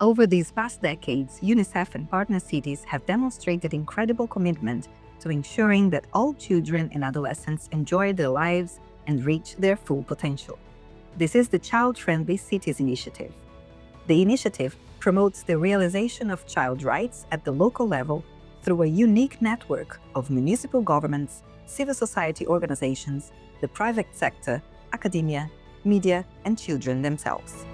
Over these past decades, UNICEF and partner cities have demonstrated incredible commitment to ensuring that all children and adolescents enjoy their lives and reach their full potential. This is the Child-Friendly Cities Initiative. The initiative promotes the realization of child rights at the local level through a unique network of municipal governments, civil society organizations, the private sector, academia, media, and children themselves.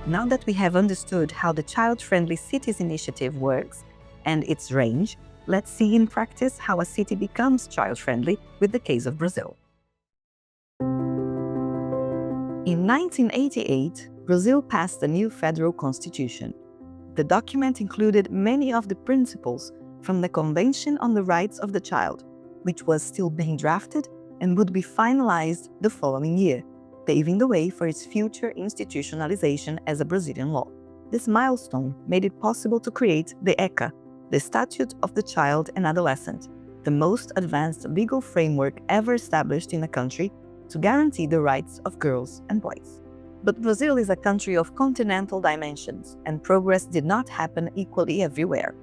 Now that we have understood how the Child-Friendly Cities Initiative works and its range, let's see in practice how a city becomes child-friendly with the case of Brazil. In 1988, Brazil passed a new federal constitution. The document included many of the principles from the Convention on the Rights of the Child, which was still being drafted and would be finalized the following year, paving the way for its future institutionalization as a Brazilian law. This milestone made it possible to create the ECA, the Statute of the Child and Adolescent, the most advanced legal framework ever established in a country to guarantee the rights of girls and boys. But Brazil is a country of continental dimensions, and progress did not happen equally everywhere.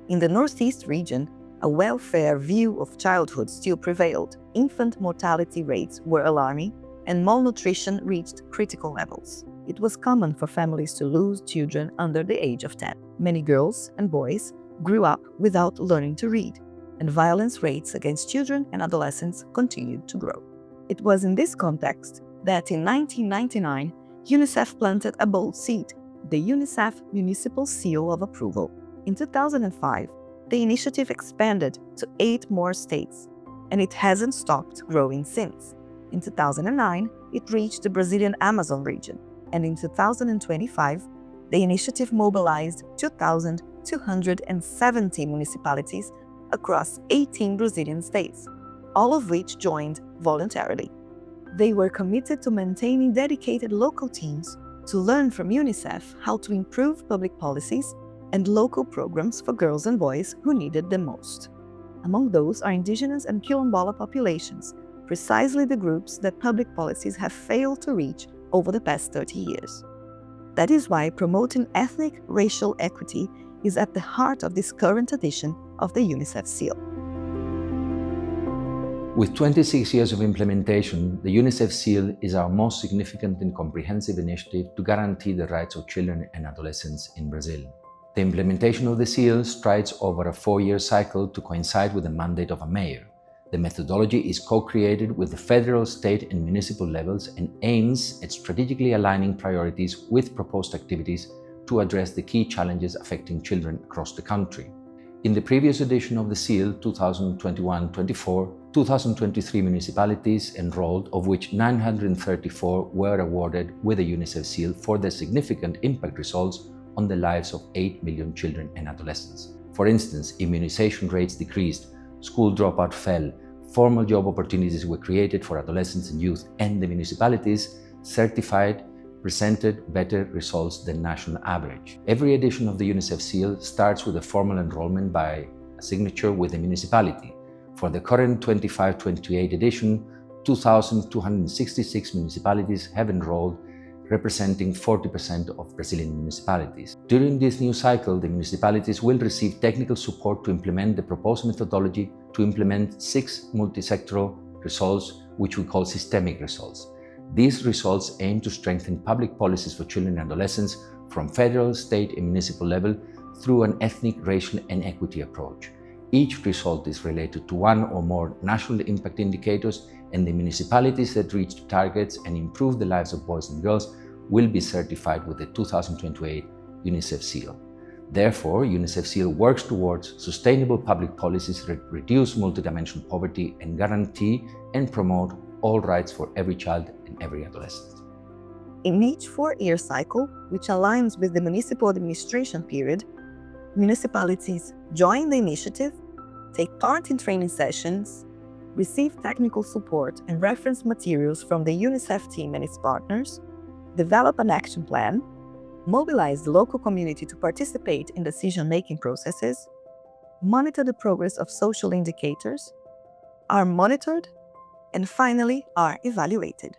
In the Northeast region, a welfare view of childhood still prevailed. Infant mortality rates were alarming, and malnutrition reached critical levels. It was common for families to lose children under the age of 10. Many girls and boys grew up without learning to read, and violence rates against children and adolescents continued to grow. It was in this context that in 1999, UNICEF planted a bold seed, the UNICEF Municipal Seal of Approval. In 2005, the initiative expanded to 8 more states, and it hasn't stopped growing since. In 2009, it reached the Brazilian Amazon region, and in 2025, the initiative mobilized 2,270 municipalities across 18 Brazilian states, all of which joined voluntarily. They were committed to maintaining dedicated local teams to learn from UNICEF how to improve public policies and local programs for girls and boys who needed them most. Among those are indigenous and quilombola populations, precisely the groups that public policies have failed to reach over the past 30 years. That is why promoting ethnic racial equity is at the heart of this current edition of the UNICEF Seal. With 26 years of implementation, the UNICEF Seal is our most significant and comprehensive initiative to guarantee the rights of children and adolescents in Brazil. The implementation of the Seal strides over a 4-year cycle to coincide with the mandate of a mayor. The methodology is co-created with the federal, state and municipal levels and aims at strategically aligning priorities with proposed activities to address the key challenges affecting children across the country. In the previous edition of the Seal, 2021-24, 2023 municipalities enrolled, of which 934 were awarded with a UNICEF Seal for their significant impact results on the lives of 8 million children and adolescents. For instance, immunization rates decreased, school dropout fell, formal job opportunities were created for adolescents and youth, and the municipalities certified presented better results than national average. Every edition of the UNICEF Seal starts with a formal enrollment by a signature with the municipality. For the current 25-28 edition, 2,266 municipalities have enrolled, representing 40% of Brazilian municipalities. During this new cycle, the municipalities will receive technical support to implement the proposed methodology to implement 6 multi-sectoral results, which we call systemic results. These results aim to strengthen public policies for children and adolescents from federal, state and municipal level through an ethnic, racial and equity approach. Each result is related to one or more national impact indicators, and the municipalities that reach the targets and improve the lives of boys and girls will be certified with the 2028 UNICEF Seal. Therefore, UNICEF Seal works towards sustainable public policies that reduce multidimensional poverty and guarantee and promote all rights for every child and every adolescent. In each 4-year cycle, which aligns with the municipal administration period, Municipalities join the initiative, take part in training sessions, receive technical support and reference materials from the UNICEF team and its partners, develop an action plan, mobilize the local community to participate in decision-making processes, monitor the progress of social indicators, are monitored, and finally are evaluated.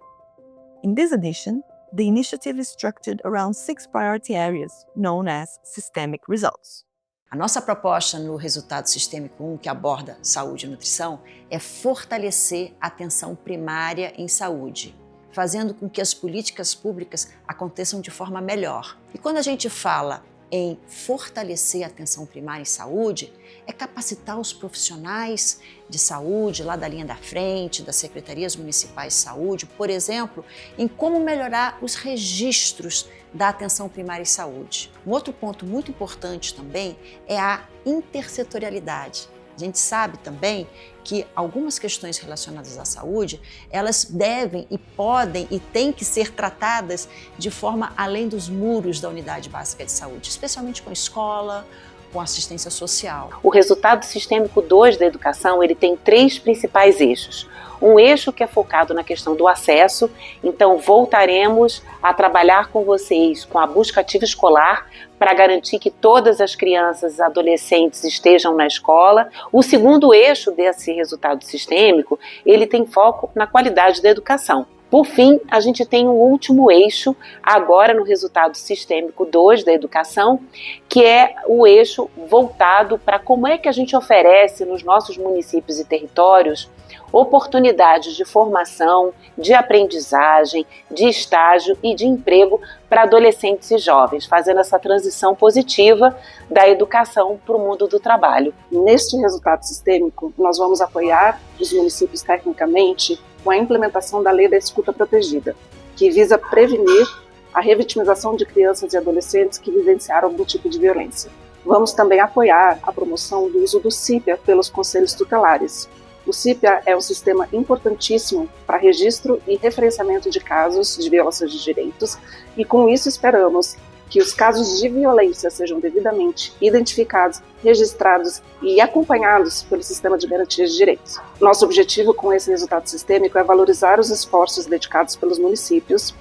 In this edition, the initiative is structured around 6 priority areas known as systemic results. A nossa proposta no Resultado Sistêmico 1, que aborda saúde e nutrição, é fortalecer a atenção primária em saúde, fazendo com que as políticas públicas aconteçam de forma melhor. E quando a gente fala em fortalecer a atenção primária em saúde, é capacitar os profissionais de saúde lá da linha da frente, das secretarias municipais de saúde, por exemplo, em como melhorar os registros da atenção primária em saúde. Um outro ponto muito importante também é a intersetorialidade. A gente sabe também que algumas questões relacionadas à saúde, elas devem e podem e têm que ser tratadas de forma além dos muros da unidade básica de saúde, especialmente com a escola, com assistência social. O resultado sistêmico 2 da educação, ele tem 3 principais eixos. Um eixo que é focado na questão do acesso, então voltaremos a trabalhar com vocês com a busca ativa escolar para garantir que todas as crianças e adolescentes estejam na escola. O segundo eixo desse resultado sistêmico, ele tem foco na qualidade da educação. Por fim, a gente tem um último eixo, agora no resultado sistêmico 2 da educação, que é o eixo voltado para como é que a gente oferece nos nossos municípios e territórios oportunidades de formação, de aprendizagem, de estágio e de emprego para adolescentes e jovens, fazendo essa transição positiva da educação para o mundo do trabalho. Neste resultado sistêmico, nós vamos apoiar os municípios tecnicamente com a implementação da Lei da Escuta Protegida, que visa prevenir a revitimização de crianças e adolescentes que vivenciaram algum tipo de violência. Vamos também apoiar a promoção do uso do CIPA pelos conselhos tutelares. O CIPA é um sistema importantíssimo para registro e referenciamento de casos de violações de direitos e com isso esperamos que os casos de violência sejam devidamente identificados, registrados e acompanhados pelo sistema de garantia de direitos. Nosso objetivo com esse resultado sistêmico é valorizar os esforços dedicados pelos municípios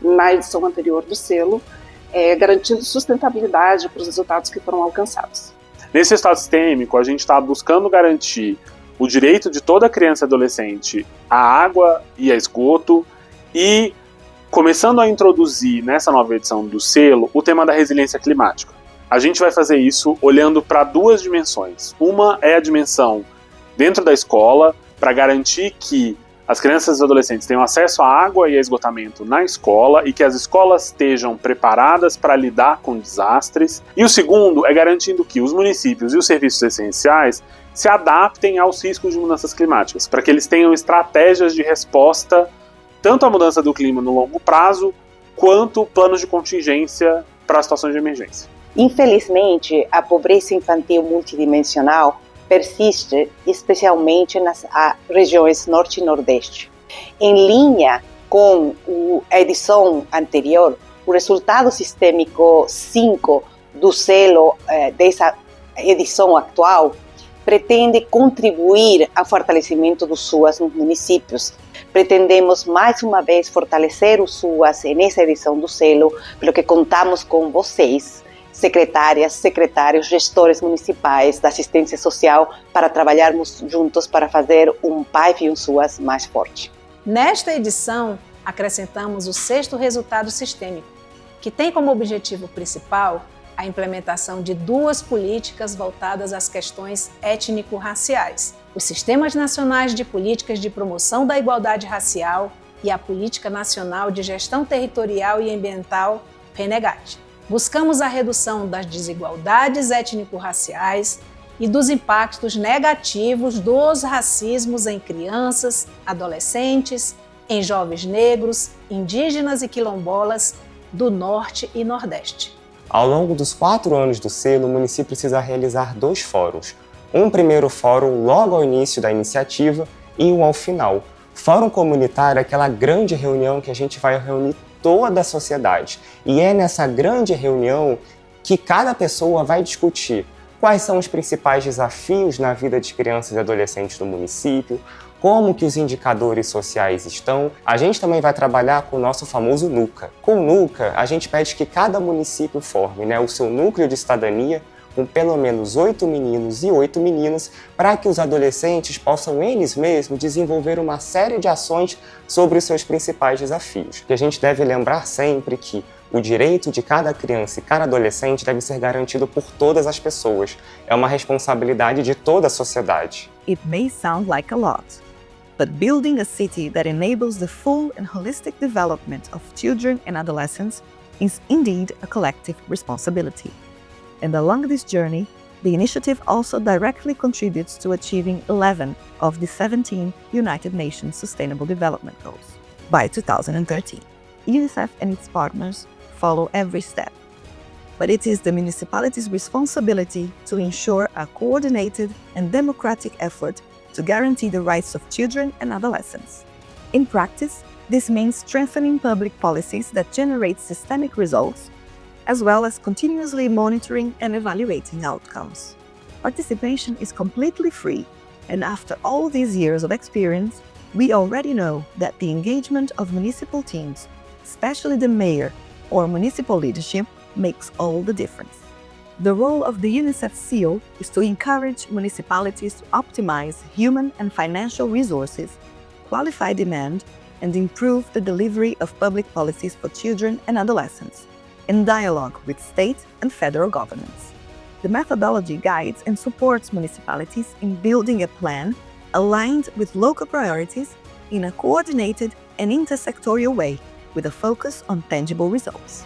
na edição anterior do Selo, garantindo sustentabilidade para os resultados que foram alcançados. Nesse resultado sistêmico, a gente está buscando garantir o direito de toda criança e adolescente à água e a esgoto e começando a introduzir nessa nova edição do Selo o tema da resiliência climática. A gente vai fazer isso olhando para 2 dimensões. Uma é a dimensão dentro da escola, para garantir que as crianças e adolescentes tenham acesso à água e a esgotamento na escola e que as escolas estejam preparadas para lidar com desastres. E o segundo é garantindo que os municípios e os serviços essenciais se adaptem aos riscos de mudanças climáticas, para que eles tenham estratégias de resposta tanto à mudança do clima no longo prazo, quanto planos de contingência para situações de emergência. Infelizmente, a pobreza infantil multidimensional persiste especialmente nas regiões Norte e Nordeste. Em linha com a edição anterior, o resultado sistêmico 5 do Selo dessa edição atual pretende contribuir ao fortalecimento do SUAS nos municípios. Pretendemos mais uma vez fortalecer o SUAS nessa edição do Selo, pelo que contamos com vocês, secretárias, secretários, gestores municipais da assistência social, para trabalharmos juntos para fazer um PAIF e um SUAS mais forte. Nesta edição, acrescentamos o 6º resultado sistêmico, que tem como objetivo principal a implementação de 2 políticas voltadas às questões étnico-raciais: os Sistemas Nacionais de Políticas de Promoção da Igualdade Racial e a Política Nacional de Gestão Territorial e Ambiental, PNGAT. Buscamos a redução das desigualdades étnico-raciais e dos impactos negativos dos racismos em crianças, adolescentes, em jovens negros, indígenas e quilombolas do Norte e Nordeste. Ao longo dos 4 anos do Selo, o município precisa realizar 2 fóruns. Um primeiro fórum logo ao início da iniciativa e um ao final. Fórum comunitário é aquela grande reunião que a gente vai reunir toda a sociedade. E é nessa grande reunião que cada pessoa vai discutir quais são os principais desafios na vida de crianças e adolescentes do município, como que os indicadores sociais estão. A gente também vai trabalhar com o nosso famoso NUCA. Com o NUCA, a gente pede que cada município forme, o seu núcleo de cidadania com pelo menos 8 meninos e 8 meninas, para que os adolescentes possam eles mesmos desenvolver uma série de ações sobre os seus principais desafios. E a gente deve lembrar sempre que o direito de cada criança e cada adolescente deve ser garantido por todas as pessoas. É uma responsabilidade de toda a sociedade. It may sound like a lot, but building a city that enables the full and holistic development of children and adolescents is indeed a collective responsibility. And along this journey, the initiative also directly contributes to achieving 11 of the 17 United Nations Sustainable Development Goals by 2013. UNICEF and its partners follow every step, but it is the municipality's responsibility to ensure a coordinated and democratic effort to guarantee the rights of children and adolescents. In practice, this means strengthening public policies that generate systemic results, as well as continuously monitoring and evaluating outcomes. Participation is completely free, and after all these years of experience, we already know that the engagement of municipal teams, especially the mayor or municipal leadership, makes all the difference. The role of the UNICEF Seal is to encourage municipalities to optimize human and financial resources, qualify demand, and improve the delivery of public policies for children and adolescents, in dialogue with state and federal governments. The methodology guides and supports municipalities in building a plan aligned with local priorities in a coordinated and intersectorial way, with a focus on tangible results.